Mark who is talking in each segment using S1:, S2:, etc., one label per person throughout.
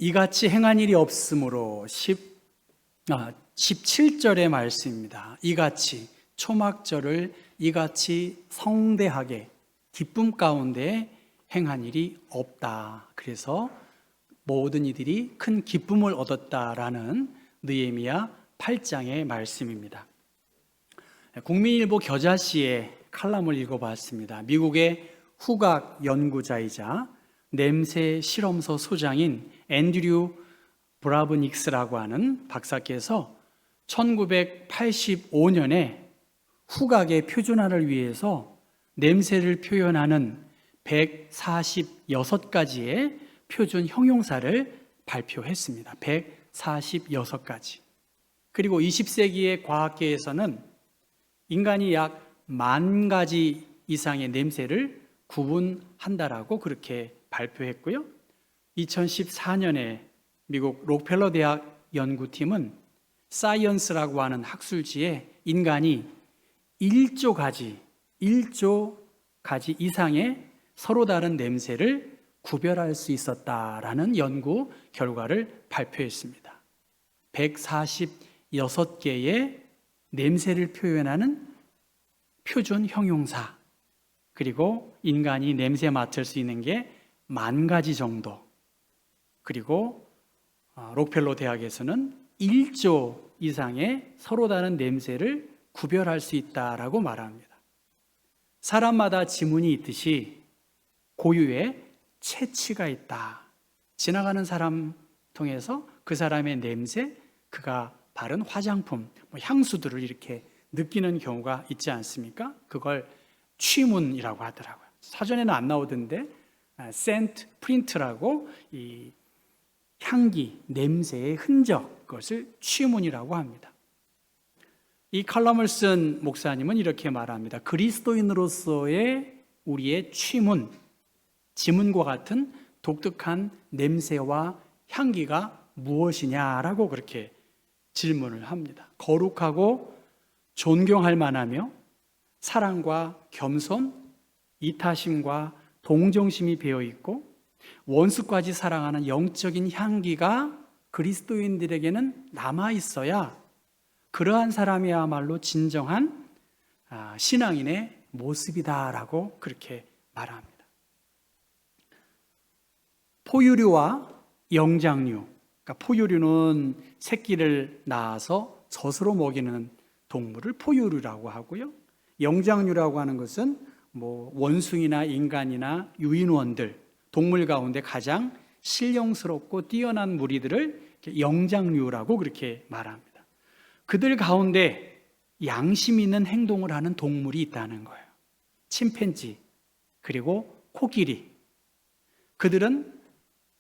S1: 이같이 행한 일이 없으므로 17절의 말씀입니다. 이같이 초막절을 이같이 성대하게 기쁨 가운데 행한 일이 없다. 그래서 모든 이들이 큰 기쁨을 얻었다라는 느헤미야 8장의 말씀입니다. 국민일보 겨자씨의 칼럼을 읽어봤습니다. 미국의 후각 연구자이자 냄새 실험소 소장인 앤드류 브라브닉스라고 하는 박사께서 1985년에 후각의 표준화를 위해서 냄새를 표현하는 146가지의 표준 형용사를 발표했습니다. 146가지. 그리고 20세기의 과학계에서는 인간이 약 10,000가지 이상의 냄새를 구분한다라고 그렇게 발표했고요. 2014년에 미국 록펠러 대학 연구팀은 사이언스라고 하는 학술지에 인간이 1조 가지 이상의 서로 다른 냄새를 구별할 수 있었다라는 연구 결과를 발표했습니다. 146개의 냄새를 표현하는 표준 형용사, 그리고 인간이 냄새 맡을 수 있는 게 10,000가지 정도, 그리고 록펠러 대학에서는 1조 이상의 서로 다른 냄새를 구별할 수 있다라고 말합니다. 사람마다 지문이 있듯이 고유의 체취가 있다. 지나가는 사람 통해서 그 사람의 냄새, 그가 바른 화장품, 향수들을 이렇게 느끼는 경우가 있지 않습니까? 그걸 취문이라고 하더라고요. 사전에는 안 나오던데 센트 프린트라고 이 향기, 냄새의 흔적, 그것을 취문이라고 합니다. 이 칼럼을 쓴 목사님은 이렇게 말합니다. 그리스도인으로서의 우리의 취문, 지문과 같은 독특한 냄새와 향기가 무엇이냐라고 그렇게 질문을 합니다. 거룩하고 존경할 만하며 사랑과 겸손, 이타심과 동정심이 배어 있고 원수까지 사랑하는 영적인 향기가 그리스도인들에게는 남아 있어야 그러한 사람이야말로 진정한 신앙인의 모습이다라고 그렇게 말합니다. 포유류와 영장류, 그러니까 포유류는 새끼를 낳아서 젖으로 먹이는 동물을 포유류라고 하고요. 영장류라고 하는 것은 원숭이나 인간이나 유인원들, 동물 가운데 가장 신령스럽고 뛰어난 무리들을 영장류라고 그렇게 말합니다. 그들 가운데 양심 있는 행동을 하는 동물이 있다는 거예요. 침팬지, 그리고 코끼리. 그들은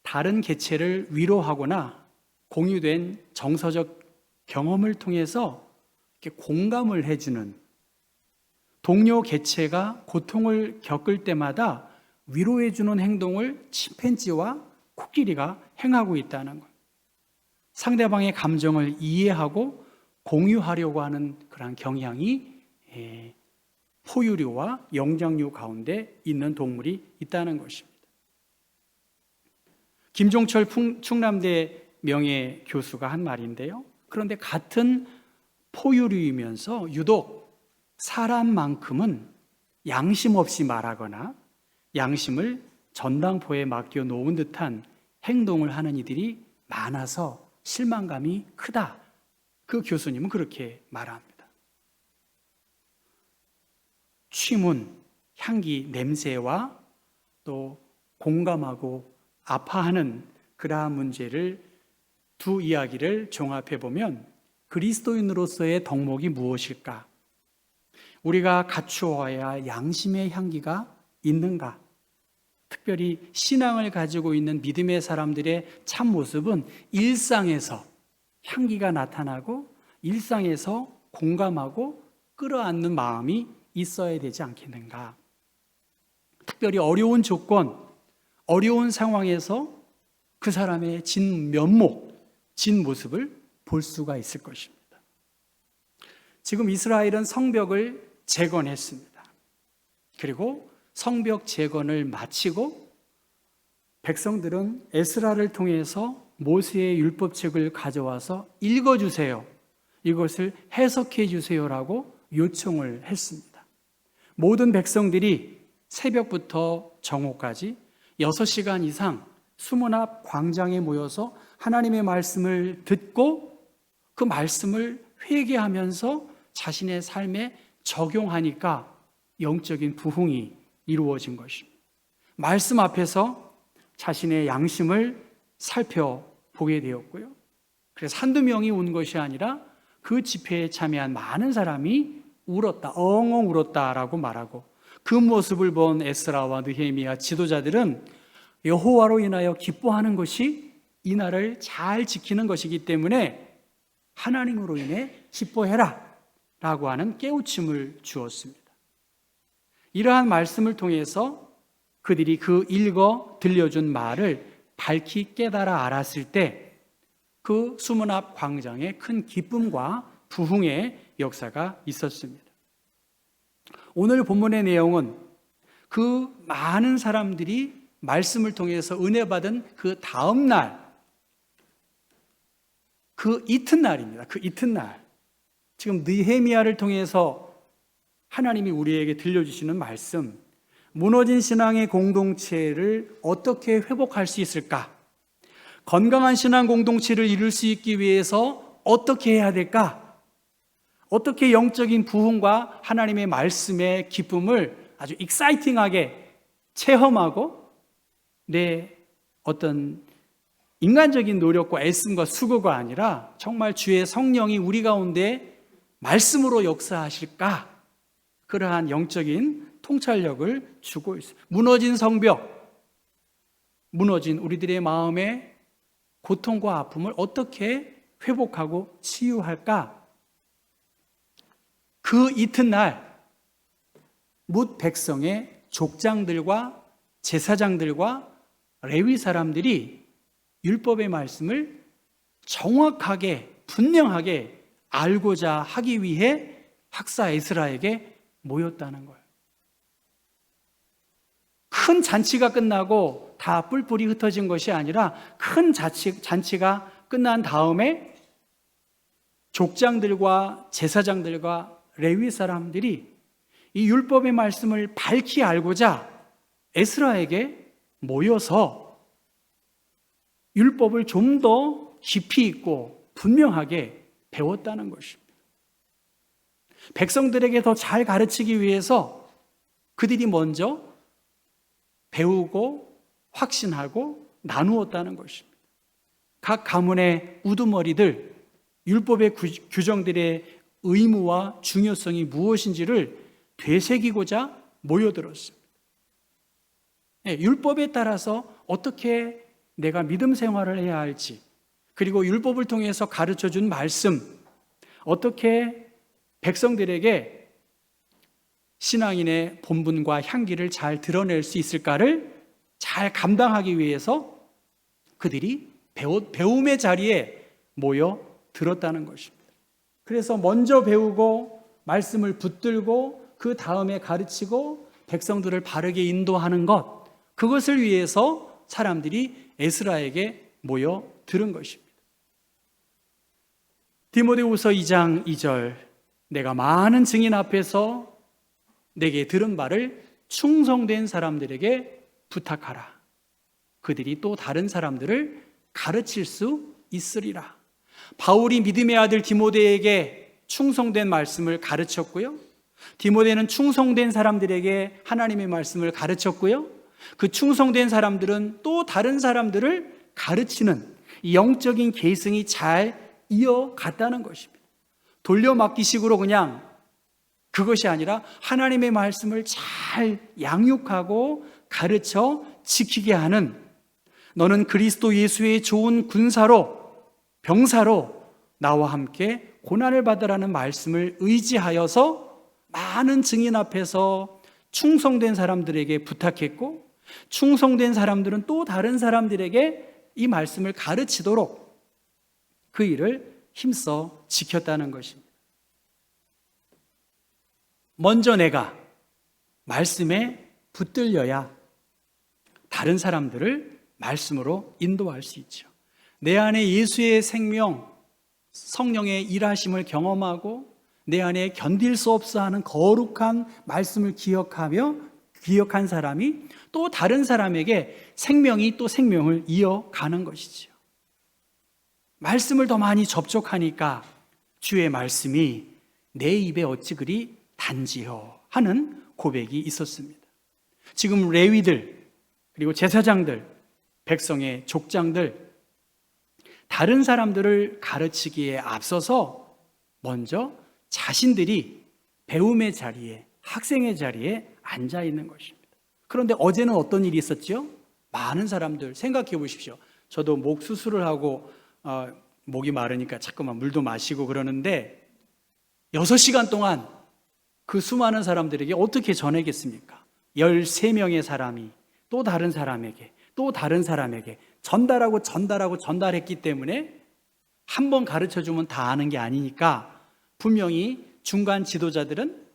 S1: 다른 개체를 위로하거나 공유된 정서적 경험을 통해서 이렇게 공감을 해주는, 동료 개체가 고통을 겪을 때마다 위로해주는 행동을 침팬지와 코끼리가 행하고 있다는 거예요. 상대방의 감정을 이해하고 공유하려고 하는 그런 경향이 포유류와 영장류 가운데 있는 동물이 있다는 것입니다. 김종철 충남대 명예교수가 한 말인데요. 그런데 같은 포유류이면서 유독 사람만큼은 양심 없이 말하거나 양심을 전당포에 맡겨놓은 듯한 행동을 하는 이들이 많아서 실망감이 크다. 그 교수님은 그렇게 말합니다. 취문, 향기, 냄새와 또 공감하고 아파하는 그러한 문제를 두 이야기를 종합해 보면 그리스도인으로서의 덕목이 무엇일까? 우리가 갖추어야 할 양심의 향기가 있는가? 특별히 신앙을 가지고 있는 믿음의 사람들의 참 모습은 일상에서 향기가 나타나고 일상에서 공감하고 끌어안는 마음이 있어야 되지 않겠는가? 특별히 어려운 조건, 어려운 상황에서 그 사람의 진 면목, 진 모습을 볼 수가 있을 것입니다. 지금 이스라엘은 성벽을 재건했습니다. 그리고 성벽 재건을 마치고 백성들은 에스라를 통해서 모세의 율법책을 가져와서 읽어주세요. 이것을 해석해 주세요라고 요청을 했습니다. 모든 백성들이 새벽부터 정오까지 6시간 이상 수문 앞 광장에 모여서 하나님의 말씀을 듣고 그 말씀을 회개하면서 자신의 삶에 적용하니까 영적인 부흥이 이루어진 것입니다. 말씀 앞에서 자신의 양심을 살펴보게 되었고요. 그래서 한두 명이 온 것이 아니라 그 집회에 참여한 많은 사람이 울었다, 엉엉 울었다라고 말하고, 그 모습을 본 에스라와 느헤미야 지도자들은 여호와로 인하여 기뻐하는 것이 이 날을 잘 지키는 것이기 때문에 하나님으로 인해 기뻐해라 라고 하는 깨우침을 주었습니다. 이러한 말씀을 통해서 그들이 그 읽어 들려준 말을 밝히 깨달아 알았을 때 그 수문 앞 광장에 큰 기쁨과 부흥의 역사가 있었습니다. 오늘 본문의 내용은 그 많은 사람들이 말씀을 통해서 은혜 받은 그 다음 날, 그 이튿날입니다. 그 이튿날. 지금 느헤미야를 통해서 하나님이 우리에게 들려주시는 말씀, 무너진 신앙의 공동체를 어떻게 회복할 수 있을까? 건강한 신앙 공동체를 이룰 수 있기 위해서 어떻게 해야 될까? 어떻게 영적인 부흥과 하나님의 말씀의 기쁨을 아주 익사이팅하게 체험하고 내 어떤 인간적인 노력과 애씀과 수고가 아니라 정말 주의 성령이 우리 가운데 말씀으로 역사하실까? 그러한 영적인 통찰력을 주고 있습니다. 무너진 성벽, 무너진 우리들의 마음의 고통과 아픔을 어떻게 회복하고 치유할까? 그 이튿날 뭇 백성의 족장들과 제사장들과 레위 사람들이 율법의 말씀을 정확하게 분명하게 알고자 하기 위해 학사 에스라에게 모였다는 거예요. 큰 잔치가 끝나고 다 뿔뿔이 흩어진 것이 아니라 큰 잔치가 끝난 다음에 족장들과 제사장들과 레위 사람들이 이 율법의 말씀을 밝히 알고자 에스라에게 모여서 율법을 좀 더 깊이 있고 분명하게 배웠다는 것입니다. 백성들에게 더 잘 가르치기 위해서 그들이 먼저 배우고 확신하고 나누었다는 것입니다. 각 가문의 우두머리들, 율법의 규정들의 의무와 중요성이 무엇인지를 되새기고자 모여들었습니다. 율법에 따라서 어떻게 내가 믿음 생활을 해야 할지, 그리고 율법을 통해서 가르쳐준 말씀, 어떻게 백성들에게 신앙인의 본분과 향기를 잘 드러낼 수 있을까를 잘 감당하기 위해서 그들이 배움의 자리에 모여 들었다는 것입니다. 그래서 먼저 배우고 말씀을 붙들고 그 다음에 가르치고 백성들을 바르게 인도하는 것, 그것을 위해서 사람들이 에스라에게 모여 들은 것입니다. 디모데후서 2장 2절, 내가 많은 증인 앞에서 내게 들은 바를 충성된 사람들에게 부탁하라. 그들이 또 다른 사람들을 가르칠 수 있으리라. 바울이 믿음의 아들 디모데에게 충성된 말씀을 가르쳤고요. 디모데는 충성된 사람들에게 하나님의 말씀을 가르쳤고요. 그 충성된 사람들은 또 다른 사람들을 가르치는 이 영적인 계승이 잘 이어갔다는 것입니다. 돌려막기식으로 그냥 그것이 아니라 하나님의 말씀을 잘 양육하고 가르쳐 지키게 하는, 너는 그리스도 예수의 좋은 군사로, 병사로 나와 함께 고난을 받으라는 말씀을 의지하여서 많은 증인 앞에서 충성된 사람들에게 부탁했고, 충성된 사람들은 또 다른 사람들에게 이 말씀을 가르치도록 그 일을 힘써 지켰다는 것입니다. 먼저 내가 말씀에 붙들려야 다른 사람들을 말씀으로 인도할 수 있죠. 내 안에 예수의 생명, 성령의 일하심을 경험하고 내 안에 견딜 수 없어 하는 거룩한 말씀을 기억한 사람이 또 다른 사람에게 생명이 또 생명을 이어가는 것이지요. 말씀을 더 많이 접촉하니까 주의 말씀이 내 입에 어찌 그리 단지요 하는 고백이 있었습니다. 지금 레위들, 그리고 제사장들, 백성의 족장들, 다른 사람들을 가르치기에 앞서서 먼저 자신들이 배움의 자리에, 학생의 자리에 앉아 있는 것입니다. 그런데 어제는 어떤 일이 있었죠? 많은 사람들 생각해 보십시오. 저도 목 수술을 하고 목이 마르니까 자꾸만 물도 마시고 그러는데 6시간 동안 그 수많은 사람들에게 어떻게 전하겠습니까? 13명의 사람이 또 다른 사람에게 또 다른 사람에게 전달했기 때문에 한 번 가르쳐주면 다 아는 게 아니니까 분명히 중간 지도자들은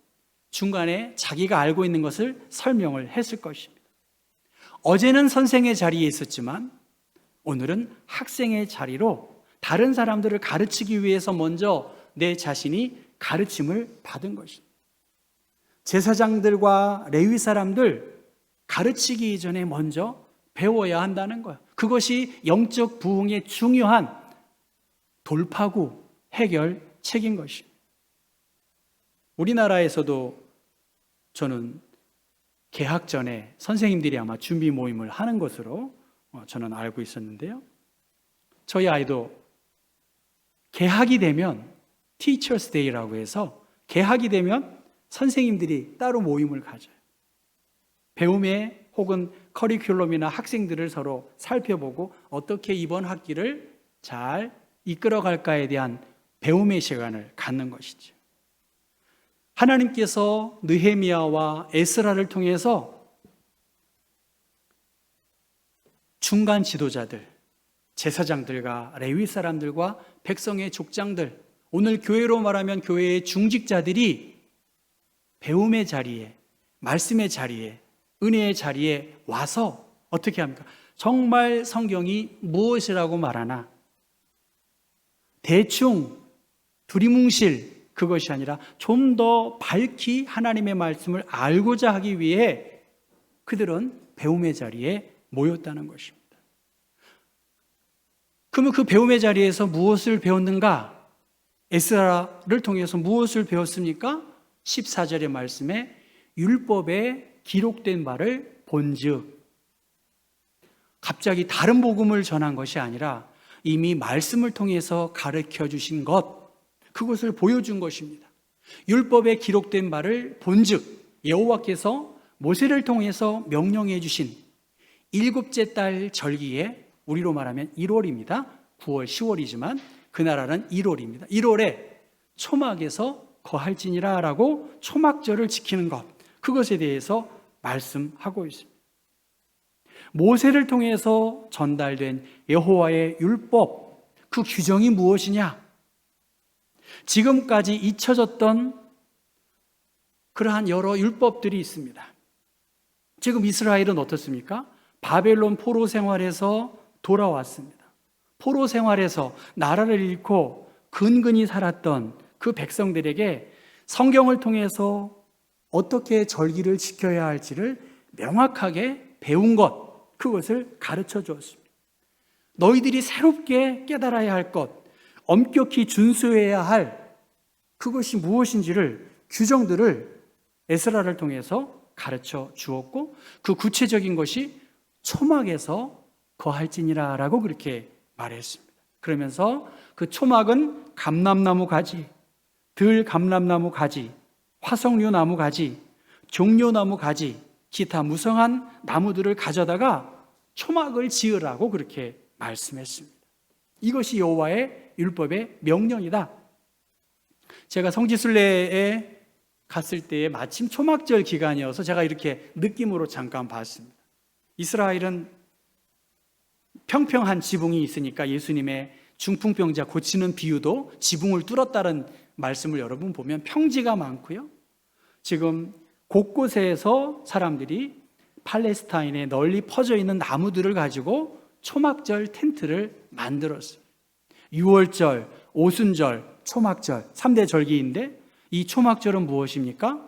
S1: 중간에 자기가 알고 있는 것을 설명을 했을 것입니다. 어제는 선생의 자리에 있었지만 오늘은 학생의 자리로 다른 사람들을 가르치기 위해서 먼저 내 자신이 가르침을 받은 것입니다. 제사장들과 레위 사람들 가르치기 이전에 먼저 배워야 한다는 거예요. 그것이 영적 부흥의 중요한 돌파구, 해결책인 것입니다. 우리나라에서도 저는 개학 전에 선생님들이 아마 준비 모임을 하는 것으로 저는 알고 있었는데요. 저희 아이도 개학이 되면 Teachers Day라고 해서 개학이 되면 선생님들이 따로 모임을 가져요. 배움의 혹은 커리큘럼이나 학생들을 서로 살펴보고 어떻게 이번 학기를 잘 이끌어갈까에 대한 배움의 시간을 갖는 것이죠. 하나님께서 느헤미야와 에스라를 통해서 중간 지도자들, 제사장들과 레위 사람들과 백성의 족장들, 오늘 교회로 말하면 교회의 중직자들이 배움의 자리에, 말씀의 자리에, 은혜의 자리에 와서 어떻게 합니까? 정말 성경이 무엇이라고 말하나 대충 두리뭉실 그것이 아니라 좀 더 밝히 하나님의 말씀을 알고자 하기 위해 그들은 배움의 자리에 모였다는 것입니다. 그러면 그 배움의 자리에서 무엇을 배웠는가? 에스라를 통해서 무엇을 배웠습니까? 14절의 말씀에 율법에 기록된 바를 본즉, 갑자기 다른 복음을 전한 것이 아니라 이미 말씀을 통해서 가르쳐 주신 것, 그것을 보여준 것입니다. 율법에 기록된 바를 본즉, 여호와께서 모세를 통해서 명령해 주신 7째 달 절기에, 우리로 말하면 1월입니다. 9월, 10월이지만 그 나라는 1월입니다. 1월에 초막에서 거할지니라 라고 초막절을 지키는 것, 그것에 대해서 말씀하고 있습니다. 모세를 통해서 전달된 여호와의 율법, 그 규정이 무엇이냐? 지금까지 잊혀졌던 그러한 여러 율법들이 있습니다. 지금 이스라엘은 어떻습니까? 바벨론 포로 생활에서 돌아왔습니다. 포로 생활에서 나라를 잃고 근근히 살았던 그 백성들에게 성경을 통해서 어떻게 절기를 지켜야 할지를 명확하게 배운 것, 그것을 가르쳐 주었습니다. 너희들이 새롭게 깨달아야 할 것, 엄격히 준수해야 할 그것이 무엇인지를, 규정들을 에스라를 통해서 가르쳐 주었고, 그 구체적인 것이 초막에서 거할지니라 라고 그렇게 말했습니다. 그러면서 그 초막은 감람나무 가지, 들감람나무 가지, 화석류 나무 가지, 종려나무 가지, 기타 무성한 나무들을 가져다가 초막을 지으라고 그렇게 말씀했습니다. 이것이 여호와의 율법의 명령이다. 제가 성지순례에 갔을 때에 마침 초막절 기간이어서 제가 이렇게 느낌으로 잠깐 봤습니다. 이스라엘은 평평한 지붕이 있으니까 예수님의 중풍병자 고치는 비유도 지붕을 뚫었다는 말씀을 여러분 보면 평지가 많고요. 지금 곳곳에서 사람들이 팔레스타인에 널리 퍼져 있는 나무들을 가지고 초막절 텐트를 만들었어요. 6월절, 오순절, 초막절 3대 절기인데 이 초막절은 무엇입니까?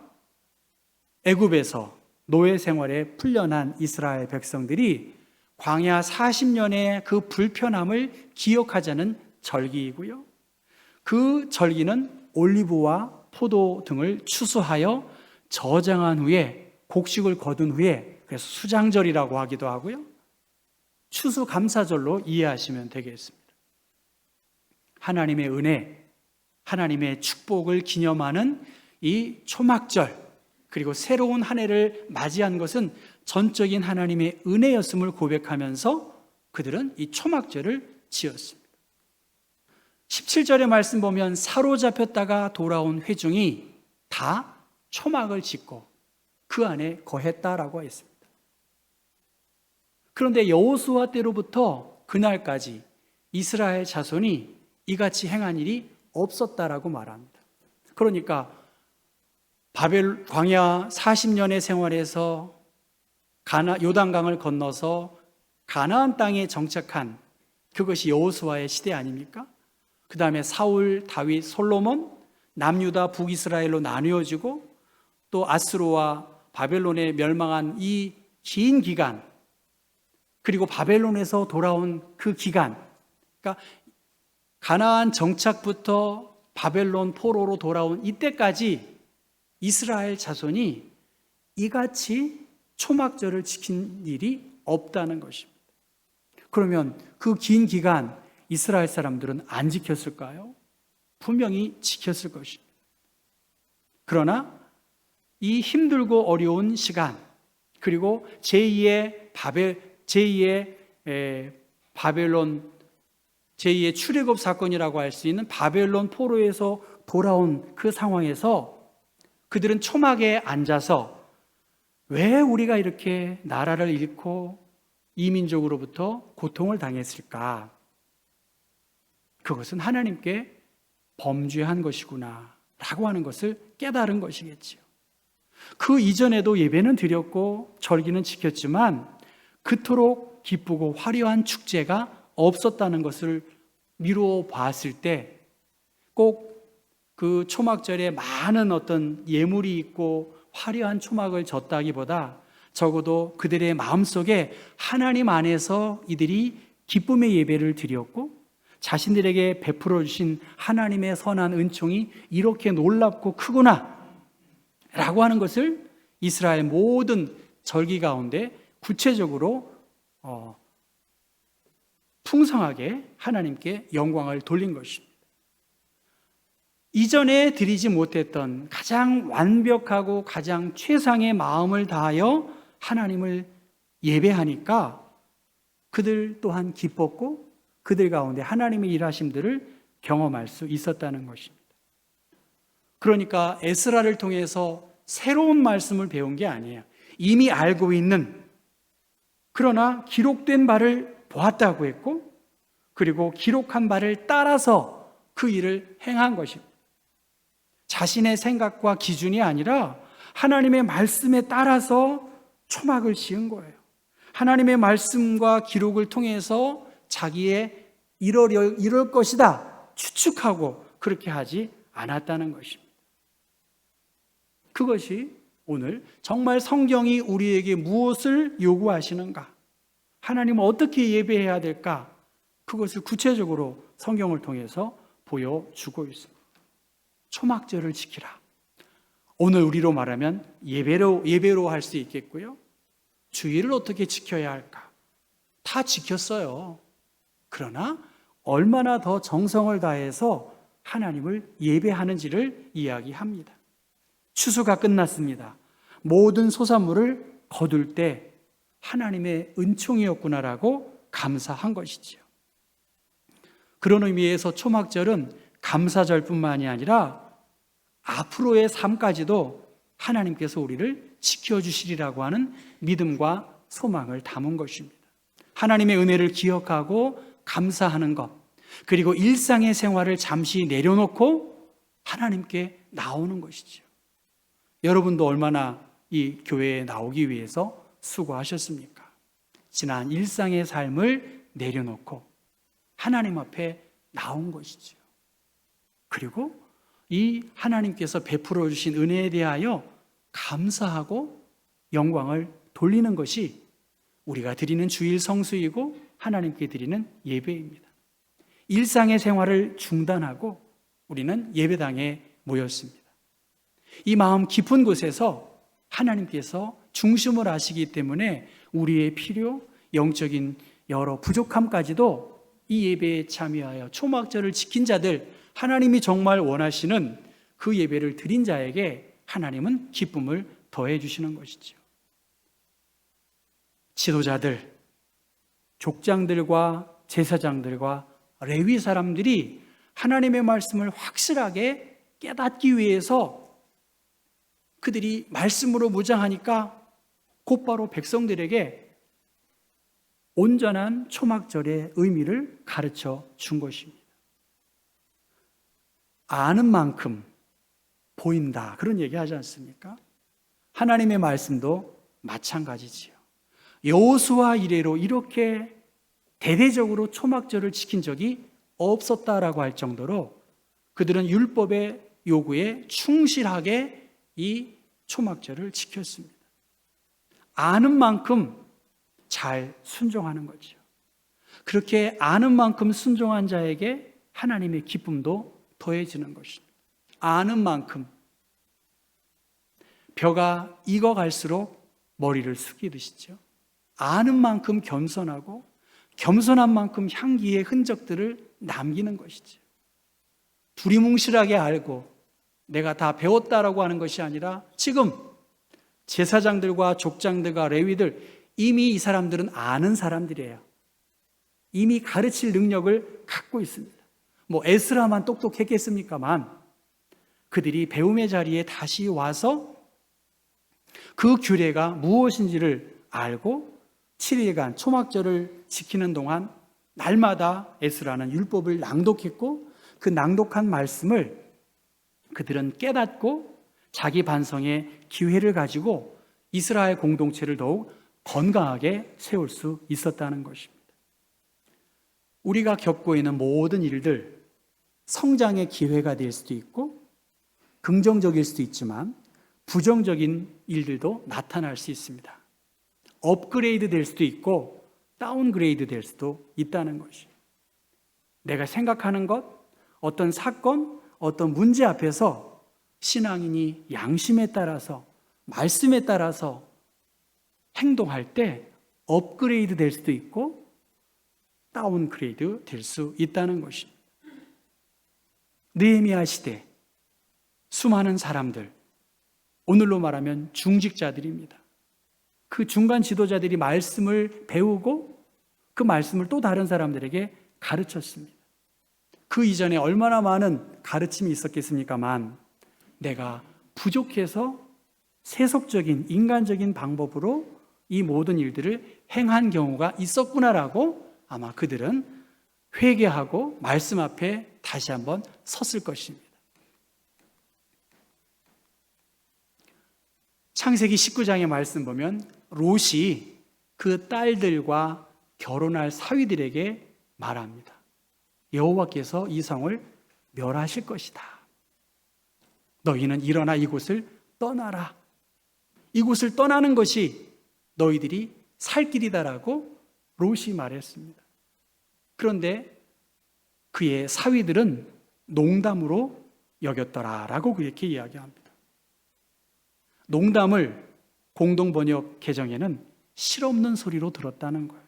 S1: 애굽에서 노예 생활에 풀려난 이스라엘 백성들이 광야 40년의 그 불편함을 기억하자는 절기이고요. 그 절기는 올리브와 포도 등을 추수하여 저장한 후에 곡식을 거둔 후에, 그래서 수장절이라고 하기도 하고요, 추수감사절로 이해하시면 되겠습니다. 하나님의 은혜, 하나님의 축복을 기념하는 이 초막절, 그리고 새로운 한 해를 맞이한 것은 전적인 하나님의 은혜였음을 고백하면서 그들은 이 초막절을 지었습니다. 17절의 말씀 보면 사로잡혔다가 돌아온 회중이 다 초막을 짓고 그 안에 거했다라고 했습니다. 그런데 여호수아 때로부터 그날까지 이스라엘 자손이 이같이 행한 일이 없었다라고 말합니다. 그러니까 광야 40년의 생활에서 요단강을 건너서 가나안 땅에 정착한 그것이 여호수아의 시대 아닙니까? 그 다음에 사울, 다윗, 솔로몬, 남유다, 북이스라엘로 나누어지고 또 아스로와 바벨론에 멸망한 이 긴 기간, 그리고 바벨론에서 돌아온 그 기간, 그러니까 가나안 정착부터 바벨론 포로로 돌아온 이때까지 이스라엘 자손이 이같이 초막절을 지킨 일이 없다는 것입니다. 그러면 그 긴 기간 이스라엘 사람들은 안 지켰을까요? 분명히 지켰을 것입니다. 그러나 이 힘들고 어려운 시간, 그리고 제2의 바벨론, 제2의 출애굽 사건이라고 할 수 있는 바벨론 포로에서 돌아온 그 상황에서 그들은 초막에 앉아서 왜 우리가 이렇게 나라를 잃고 이민족으로부터 고통을 당했을까? 그것은 하나님께 범죄한 것이구나 라고 하는 것을 깨달은 것이겠지요. 그 이전에도 예배는 드렸고 절기는 지켰지만 그토록 기쁘고 화려한 축제가 없었다는 것을 미루어 봤을 때 꼭 그 초막절에 많은 어떤 예물이 있고 화려한 초막을 졌다기보다 적어도 그들의 마음속에 하나님 안에서 이들이 기쁨의 예배를 드렸고 자신들에게 베풀어 주신 하나님의 선한 은총이 이렇게 놀랍고 크구나 라고 하는 것을 이스라엘 모든 절기 가운데 구체적으로 풍성하게 하나님께 영광을 돌린 것입니다. 이전에 드리지 못했던 가장 완벽하고 가장 최상의 마음을 다하여 하나님을 예배하니까 그들 또한 기뻤고 그들 가운데 하나님의 일하심들을 경험할 수 있었다는 것입니다. 그러니까 에스라를 통해서 새로운 말씀을 배운 게 아니에요. 이미 알고 있는, 그러나 기록된 바를 보았다고 했고 그리고 기록한 바를 따라서 그 일을 행한 것입니다. 자신의 생각과 기준이 아니라 하나님의 말씀에 따라서 초막을 지은 거예요. 하나님의 말씀과 기록을 통해서 자기의 이럴 것이다 추측하고 그렇게 하지 않았다는 것입니다. 그것이 오늘 정말 성경이 우리에게 무엇을 요구하시는가, 하나님은 어떻게 예배해야 될까, 그것을 구체적으로 성경을 통해서 보여주고 있습니다. 초막절을 지키라. 오늘 우리로 말하면 예배로 할 수 있겠고요. 주일을 어떻게 지켜야 할까? 다 지켰어요. 그러나 얼마나 더 정성을 다해서 하나님을 예배하는지를 이야기합니다. 추수가 끝났습니다. 모든 소산물을 거둘 때 하나님의 은총이었구나라고 감사한 것이지요. 그런 의미에서 초막절은 감사절뿐만이 아니라 앞으로의 삶까지도 하나님께서 우리를 지켜주시리라고 하는 믿음과 소망을 담은 것입니다. 하나님의 은혜를 기억하고 감사하는 것, 그리고 일상의 생활을 잠시 내려놓고 하나님께 나오는 것이죠. 여러분도 얼마나 이 교회에 나오기 위해서 수고하셨습니까? 지난 일상의 삶을 내려놓고 하나님 앞에 나온 것이지요. 그리고 이 하나님께서 베풀어 주신 은혜에 대하여 감사하고 영광을 돌리는 것이 우리가 드리는 주일 성수이고 하나님께 드리는 예배입니다. 일상의 생활을 중단하고 우리는 예배당에 모였습니다. 이 마음 깊은 곳에서 하나님께서 중심을 아시기 때문에 우리의 필요, 영적인 여러 부족함까지도 이 예배에 참여하여 초막절을 지킨 자들, 하나님이 정말 원하시는 그 예배를 드린 자에게 하나님은 기쁨을 더해 주시는 것이죠. 지도자들, 족장들과 제사장들과 레위 사람들이 하나님의 말씀을 확실하게 깨닫기 위해서 그들이 말씀으로 무장하니까 곧바로 백성들에게 온전한 초막절의 의미를 가르쳐 준 것입니다. 아는 만큼 보인다, 그런 얘기 하지 않습니까? 하나님의 말씀도 마찬가지지요. 여호수아 이래로 이렇게 대대적으로 초막절을 지킨 적이 없었다라고 할 정도로 그들은 율법의 요구에 충실하게 이 초막절을 지켰습니다. 아는 만큼 잘 순종하는 거죠. 그렇게 아는 만큼 순종한 자에게 하나님의 기쁨도 더해지는 것입니다. 아는 만큼, 벼가 익어갈수록 머리를 숙이듯이죠. 아는 만큼 겸손하고 겸손한 만큼 향기의 흔적들을 남기는 것이죠. 두리뭉실하게 알고 내가 다 배웠다라고 하는 것이 아니라 지금 제사장들과 족장들과 레위들, 이미 이 사람들은 아는 사람들이에요. 이미 가르칠 능력을 갖고 있습니다. 뭐 에스라만 똑똑했겠습니까만 그들이 배움의 자리에 다시 와서 그 규례가 무엇인지를 알고 7일간 초막절을 지키는 동안 날마다 에스라는 율법을 낭독했고 그 낭독한 말씀을 그들은 깨닫고 자기 반성의 기회를 가지고 이스라엘 공동체를 더욱 건강하게 세울 수 있었다는 것입니다. 우리가 겪고 있는 모든 일들, 성장의 기회가 될 수도 있고 긍정적일 수도 있지만 부정적인 일들도 나타날 수 있습니다. 업그레이드 될 수도 있고 다운그레이드 될 수도 있다는 것이. 내가 생각하는 것, 어떤 사건, 어떤 문제 앞에서 신앙인이 양심에 따라서, 말씀에 따라서 행동할 때 업그레이드 될 수도 있고 다운그레이드 될 수 있다는 것입니다. 느헤미야 시대 수많은 사람들, 오늘로 말하면 중직자들입니다. 그 중간 지도자들이 말씀을 배우고 그 말씀을 또 다른 사람들에게 가르쳤습니다. 그 이전에 얼마나 많은 가르침이 있었겠습니까만 내가 부족해서 세속적인 인간적인 방법으로 이 모든 일들을 행한 경우가 있었구나라고 아마 그들은 회개하고 말씀 앞에 다시 한번 섰을 것입니다. 창세기 19장의 말씀 보면 롯이 그 딸들과 결혼할 사위들에게 말합니다. 여호와께서 이 성을 멸하실 것이다. 너희는 일어나 이곳을 떠나라. 이곳을 떠나는 것이 너희들이 살 길이다라고 롯이 말했습니다. 그런데 그의 사위들은 농담으로 여겼더라라고 그렇게 이야기합니다. 농담을 공동번역 개정에는 실없는 소리로 들었다는 거예요.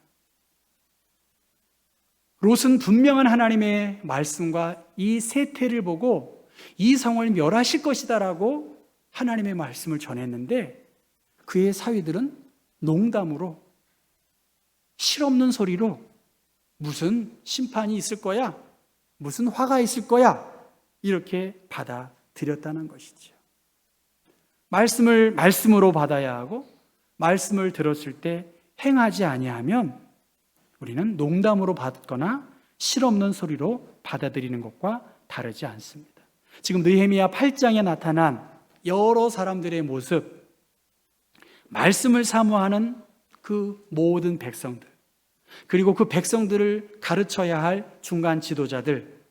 S1: 롯은 분명한 하나님의 말씀과 이 세태를 보고 이 성을 멸하실 것이다라고 하나님의 말씀을 전했는데 그의 사위들은 농담으로 실없는 소리로 무슨 심판이 있을 거야? 무슨 화가 있을 거야? 이렇게 받아들였다는 것이죠. 말씀을 말씀으로 받아야 하고 말씀을 들었을 때 행하지 아니하면 우리는 농담으로 받거나 실없는 소리로 받아들이는 것과 다르지 않습니다. 지금 느헤미야 8장에 나타난 여러 사람들의 모습, 말씀을 사모하는 그 모든 백성들, 그리고 그 백성들을 가르쳐야 할 중간 지도자들,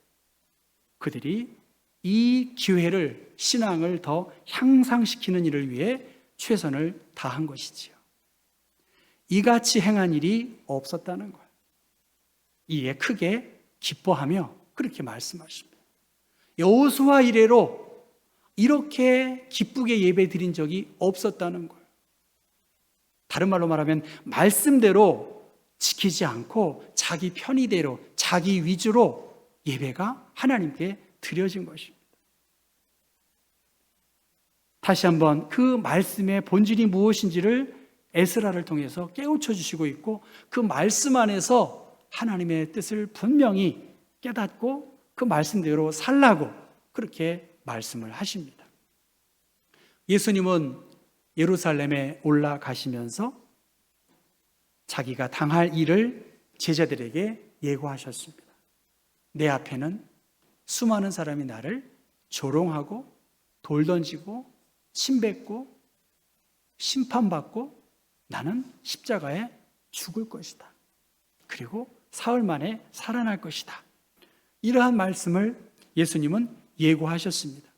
S1: 그들이 이 기회를, 신앙을 더 향상시키는 일을 위해 최선을 다한 것이지요. 이같이 행한 일이 없었다는 거예요. 이에 크게 기뻐하며 그렇게 말씀하십니다. 여호수아 이래로 이렇게 기쁘게 예배 드린 적이 없었다는 거예요. 다른 말로 말하면 말씀대로 지키지 않고 자기 편의대로, 자기 위주로 예배가 하나님께 드려진 것입니다. 다시 한번 그 말씀의 본질이 무엇인지를 에스라를 통해서 깨우쳐 주시고 있고, 그 말씀 안에서 하나님의 뜻을 분명히 깨닫고 그 말씀대로 살라고 그렇게 말씀을 하십니다. 예수님은 예루살렘에 올라가시면서 자기가 당할 일을 제자들에게 예고하셨습니다. 내 앞에는 수많은 사람이 나를 조롱하고 돌 던지고 침 뱉고 심판받고 나는 십자가에 죽을 것이다. 그리고 사흘 만에 살아날 것이다. 이러한 말씀을 예수님은 예고하셨습니다.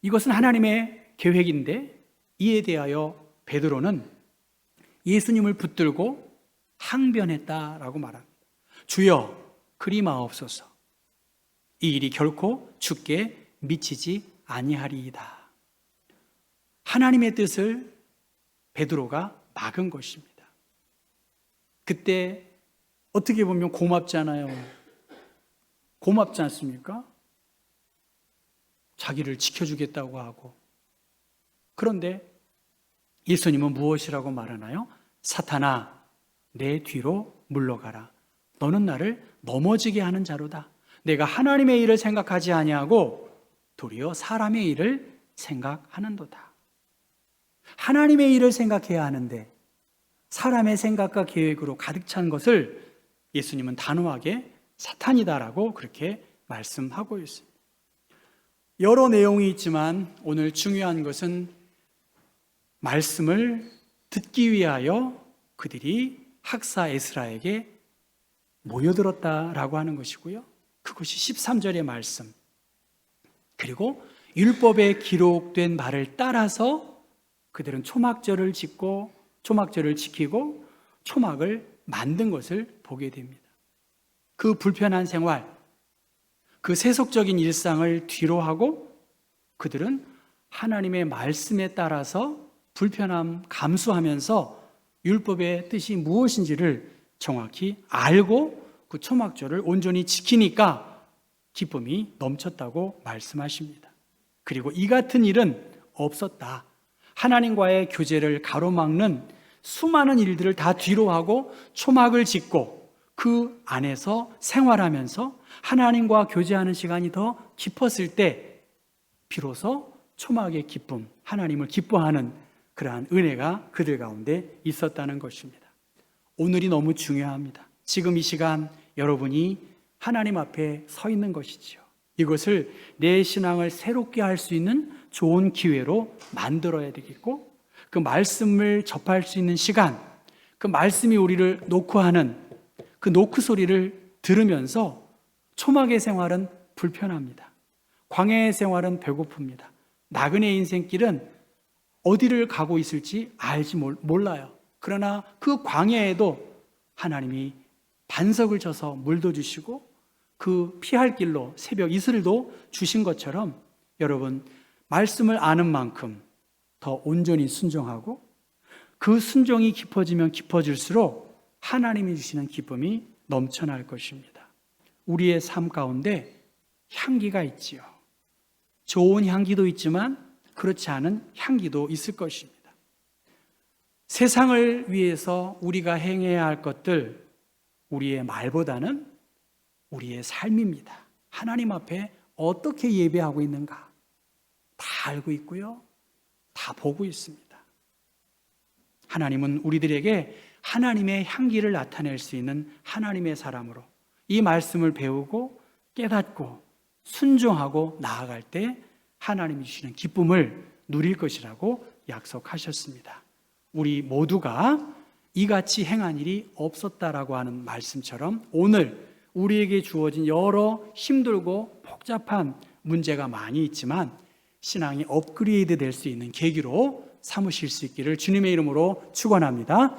S1: 이것은 하나님의 계획인데, 이에 대하여 베드로는 예수님을 붙들고 항변했다라고 말합니다. 주여, 그리 마옵소서. 이 일이 결코 주께 미치지 아니하리이다. 하나님의 뜻을 베드로가 막은 것입니다. 그때 어떻게 보면 고맙잖아요. 고맙지 않습니까? 자기를 지켜주겠다고 하고. 그런데 예수님은 무엇이라고 말하나요? 사탄아, 내 뒤로 물러가라. 너는 나를 넘어지게 하는 자로다. 내가 하나님의 일을 생각하지 아니하고 도리어 사람의 일을 생각하는도다. 하나님의 일을 생각해야 하는데 사람의 생각과 계획으로 가득 찬 것을 예수님은 단호하게 사탄이다라고 그렇게 말씀하고 있습니다. 여러 내용이 있지만 오늘 중요한 것은 말씀을 듣기 위하여 그들이 학사 에스라에게 모여들었다라고 하는 것이고요. 그것이 13절의 말씀, 그리고 율법에 기록된 말을 따라서 그들은 초막절을 짓고 초막절을 지키고 초막을 만든 것을 보게 됩니다. 그 불편한 생활, 그 세속적인 일상을 뒤로하고 그들은 하나님의 말씀에 따라서 불편함 감수하면서 율법의 뜻이 무엇인지를 정확히 알고 그 초막절을 온전히 지키니까 기쁨이 넘쳤다고 말씀하십니다. 그리고 이 같은 일은 없었다. 하나님과의 교제를 가로막는 수많은 일들을 다 뒤로하고 초막을 짓고 그 안에서 생활하면서 하나님과 교제하는 시간이 더 깊었을 때 비로소 초막의 기쁨, 하나님을 기뻐하는 그러한 은혜가 그들 가운데 있었다는 것입니다. 오늘이 너무 중요합니다. 지금 이 시간 여러분이 하나님 앞에 서 있는 것이지요. 이것을 내 신앙을 새롭게 할 수 있는 좋은 기회로 만들어야 되겠고, 그 말씀을 접할 수 있는 시간, 그 말씀이 우리를 노크하는 그 노크 소리를 들으면서 초막의 생활은 불편합니다. 광야의 생활은 배고픕니다. 나그네 인생길은 어디를 가고 있을지 알지 몰라요. 그러나 그 광야에도 하나님이 반석을 쳐서 물도 주시고 그 피할 길로 새벽 이슬도 주신 것처럼 여러분, 말씀을 아는 만큼 더 온전히 순종하고 그 순종이 깊어지면 깊어질수록 하나님이 주시는 기쁨이 넘쳐날 것입니다. 우리의 삶 가운데 향기가 있지요. 좋은 향기도 있지만 그렇지 않은 향기도 있을 것입니다. 세상을 위해서 우리가 행해야 할 것들, 우리의 말보다는 우리의 삶입니다. 하나님 앞에 어떻게 예배하고 있는가 다 알고 있고요. 다 보고 있습니다. 하나님은 우리들에게 하나님의 향기를 나타낼 수 있는 하나님의 사람으로 이 말씀을 배우고 깨닫고 순종하고 나아갈 때 하나님이 주시는 기쁨을 누릴 것이라고 약속하셨습니다. 우리 모두가 이같이 행한 일이 없었다라고 하는 말씀처럼 오늘 우리에게 주어진 여러 힘들고 복잡한 문제가 많이 있지만 신앙이 업그레이드 될 수 있는 계기로 삼으실 수 있기를 주님의 이름으로 축원합니다.